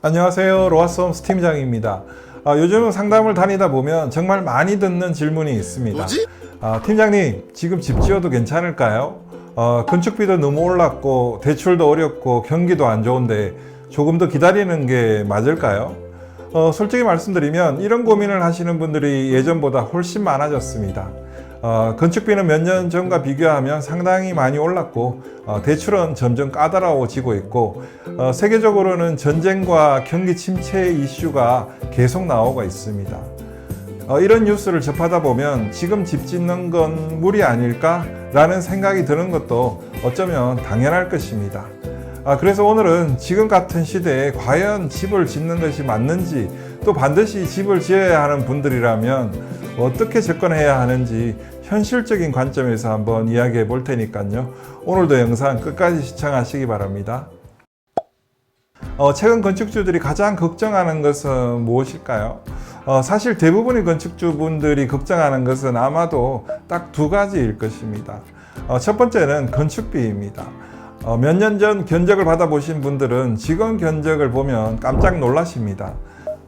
안녕하세요. 로아스홈스 팀장입니다. 요즘 상담을 다니다 보면 정말 많이 듣는 질문이 있습니다. 팀장님, 지금 집 지어도 괜찮을까요? 건축비도 너무 올랐고 대출도 어렵고 경기도 안 좋은데 조금 더 기다리는 게 맞을까요? 솔직히 말씀드리면 이런 고민을 하시는 분들이 예전보다 훨씬 많아졌습니다. 건축비는 몇 년 전과 비교하면 상당히 많이 올랐고 대출은 점점 까다로워지고 있고 세계적으로는 전쟁과 경기 침체 이슈가 계속 나오고 있습니다. 이런 뉴스를 접하다 보면 지금 집 짓는 건 무리 아닐까? 라는 생각이 드는 것도 어쩌면 당연할 것입니다. 그래서 오늘은 지금 같은 시대에 과연 집을 짓는 것이 맞는지, 또 반드시 집을 지어야 하는 분들이라면 어떻게 접근해야 하는지 현실적인 관점에서 한번 이야기해 볼 테니까요. 오늘도 영상 끝까지 시청하시기 바랍니다. 최근 건축주들이 가장 걱정하는 것은 무엇일까요? 사실 대부분의 건축주분들이 걱정하는 것은 아마도 딱 두 가지일 것입니다. 첫 번째는 건축비입니다. 몇 년 전 견적을 받아보신 분들은 지금 견적을 보면 깜짝 놀라십니다.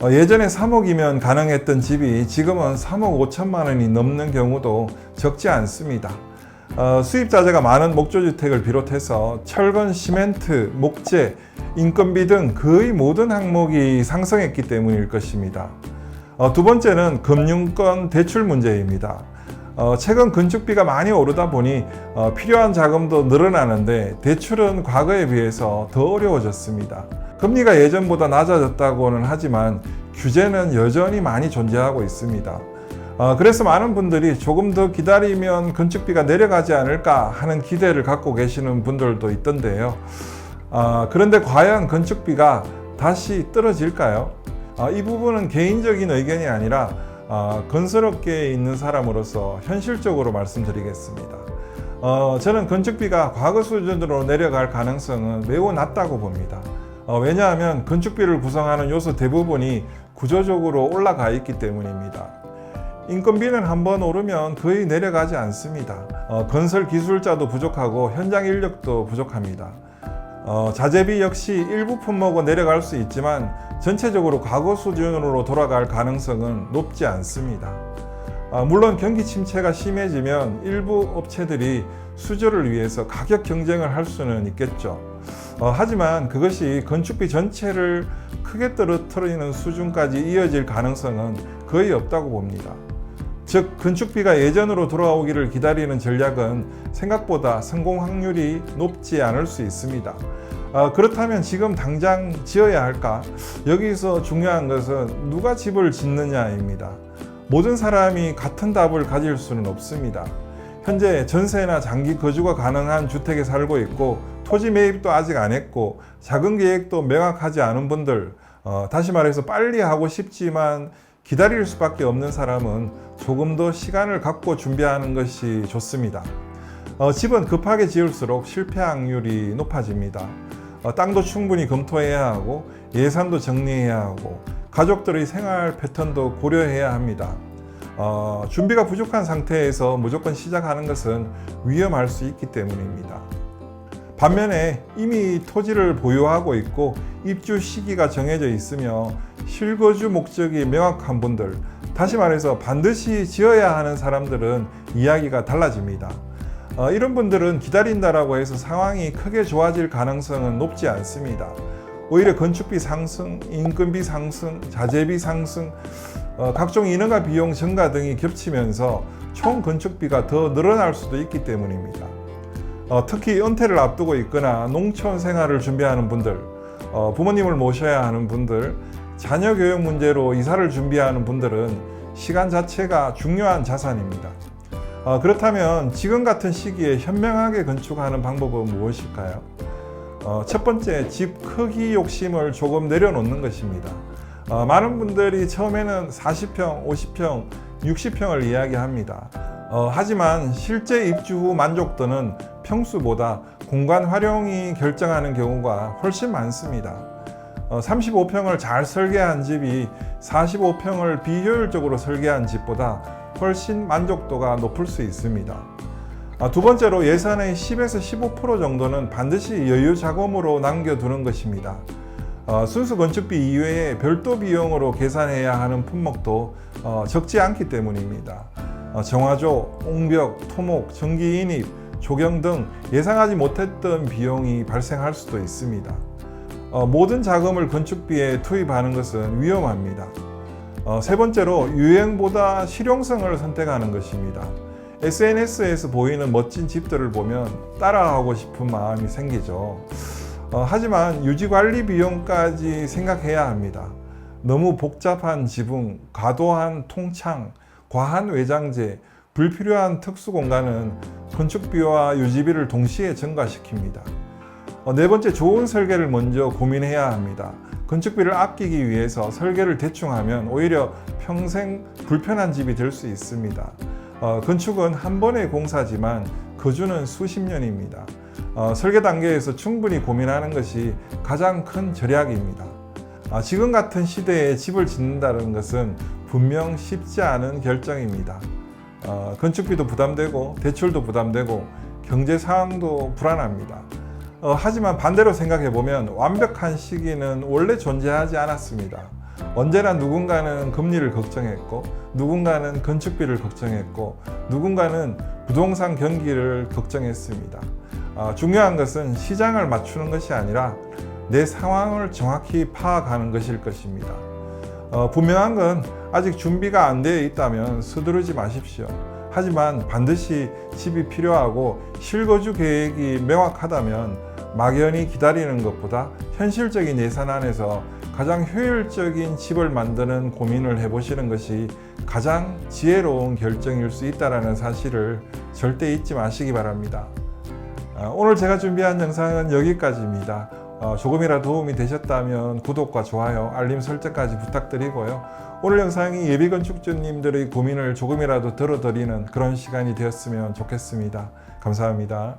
예전에 3억이면 가능했던 집이 지금은 3억 5천만 원이 넘는 경우도 적지 않습니다. 수입자재가 많은 목조주택을 비롯해서 철근, 시멘트, 목재, 인건비 등 거의 모든 항목이 상승했기 때문일 것입니다. 두 번째는 금융권 대출 문제입니다. 최근 건축비가 많이 오르다 보니 필요한 자금도 늘어나는데 대출은 과거에 비해서 더 어려워졌습니다. 금리가 예전보다 낮아졌다고는 하지만 규제는 여전히 많이 존재하고 있습니다. 그래서 많은 분들이 조금 더 기다리면 건축비가 내려가지 않을까 하는 기대를 갖고 계시는 분들도 있던데요. 그런데 과연 건축비가 다시 떨어질까요? 이 부분은 개인적인 의견이 아니라 건설업계에 있는 사람으로서 현실적으로 말씀드리겠습니다. 저는 건축비가 과거 수준으로 내려갈 가능성은 매우 낮다고 봅니다. 왜냐하면 건축비를 구성하는 요소 대부분이 구조적으로 올라가 있기 때문입니다. 인건비는 한번 오르면 거의 내려가지 않습니다. 건설 기술자도 부족하고 현장 인력도 부족합니다. 자재비 역시 일부 품목은 내려갈 수 있지만 전체적으로 과거 수준으로 돌아갈 가능성은 높지 않습니다. 물론 경기 침체가 심해지면 일부 업체들이 수주를 위해서 가격 경쟁을 할 수는 있겠죠. 하지만 그것이 건축비 전체를 크게 떨어뜨리는 수준까지 이어질 가능성은 거의 없다고 봅니다. 즉, 건축비가 예전으로 돌아오기를 기다리는 전략은 생각보다 성공 확률이 높지 않을 수 있습니다. 그렇다면 지금 당장 지어야 할까? 여기서 중요한 것은 누가 집을 짓느냐입니다. 모든 사람이 같은 답을 가질 수는 없습니다. 현재 전세나 장기 거주가 가능한 주택에 살고 있고 토지 매입도 아직 안 했고 자금 계획도 명확하지 않은 분들, 다시 말해서 빨리 하고 싶지만 기다릴 수밖에 없는 사람은 조금 더 시간을 갖고 준비하는 것이 좋습니다. 집은 급하게 지을수록 실패 확률이 높아집니다. 땅도 충분히 검토해야 하고 예산도 정리해야 하고 가족들의 생활 패턴도 고려해야 합니다. 준비가 부족한 상태에서 무조건 시작하는 것은 위험할 수 있기 때문입니다. 반면에 이미 토지를 보유하고 있고 입주 시기가 정해져 있으며 실거주 목적이 명확한 분들, 다시 말해서 반드시 지어야 하는 사람들은 이야기가 달라집니다. 이런 분들은 기다린다라고 해서 상황이 크게 좋아질 가능성은 높지 않습니다. 오히려 건축비 상승, 인건비 상승, 자재비 상승, 각종 인허가 비용 증가 등이 겹치면서 총 건축비가 더 늘어날 수도 있기 때문입니다. 특히 은퇴를 앞두고 있거나 농촌 생활을 준비하는 분들, 부모님을 모셔야 하는 분들, 자녀 교육 문제로 이사를 준비하는 분들은 시간 자체가 중요한 자산입니다. 그렇다면 지금 같은 시기에 현명하게 건축하는 방법은 무엇일까요? 첫 번째, 집 크기 욕심을 조금 내려놓는 것입니다. 많은 분들이 처음에는 40평, 50평, 60평을 이야기합니다. 하지만 실제 입주 후 만족도는 평수보다 공간 활용이 결정하는 경우가 훨씬 많습니다. 35평을 잘 설계한 집이 45평을 비효율적으로 설계한 집보다 훨씬 만족도가 높을 수 있습니다. 두 번째로 예산의 10에서 15% 정도는 반드시 여유 자금으로 남겨두는 것입니다. 순수 건축비 이외에 별도 비용으로 계산해야 하는 품목도 적지 않기 때문입니다. 정화조, 옹벽, 토목, 전기 인입, 조경 등 예상하지 못했던 비용이 발생할 수도 있습니다. 모든 자금을 건축비에 투입하는 것은 위험합니다. 세 번째로 유행보다 실용성을 선택하는 것입니다. SNS에서 보이는 멋진 집들을 보면 따라하고 싶은 마음이 생기죠. 하지만 유지관리 비용까지 생각해야 합니다. 너무 복잡한 지붕, 과도한 통창, 과한 외장재, 불필요한 특수 공간은 건축비와 유지비를 동시에 증가시킵니다. 네 번째, 좋은 설계를 먼저 고민해야 합니다. 건축비를 아끼기 위해서 설계를 대충 하면 오히려 평생 불편한 집이 될 수 있습니다. 건축은 한 번의 공사지만 거주는 수십 년입니다. 설계 단계에서 충분히 고민하는 것이 가장 큰 절약입니다. 지금 같은 시대에 집을 짓는다는 것은 분명 쉽지 않은 결정입니다. 건축비도 부담되고 대출도 부담되고 경제 상황도 불안합니다. 하지만 반대로 생각해 보면 완벽한 시기는 원래 존재하지 않았습니다. 언제나 누군가는 금리를 걱정했고, 누군가는 건축비를 걱정했고, 누군가는 부동산 경기를 걱정했습니다. 중요한 것은 시장을 맞추는 것이 아니라 내 상황을 정확히 파악하는 것일 것입니다. 분명한 건 아직 준비가 안 되어 있다면 서두르지 마십시오. 하지만 반드시 집이 필요하고 실거주 계획이 명확하다면 막연히 기다리는 것보다 현실적인 예산 안에서 가장 효율적인 집을 만드는 고민을 해보시는 것이 가장 지혜로운 결정일 수 있다는 사실을 절대 잊지 마시기 바랍니다. 오늘 제가 준비한 영상은 여기까지입니다. 조금이라도 도움이 되셨다면 구독과 좋아요, 알림 설정까지 부탁드리고요. 오늘 영상이 예비건축주님들의 고민을 조금이라도 들어드리는 그런 시간이 되었으면 좋겠습니다. 감사합니다.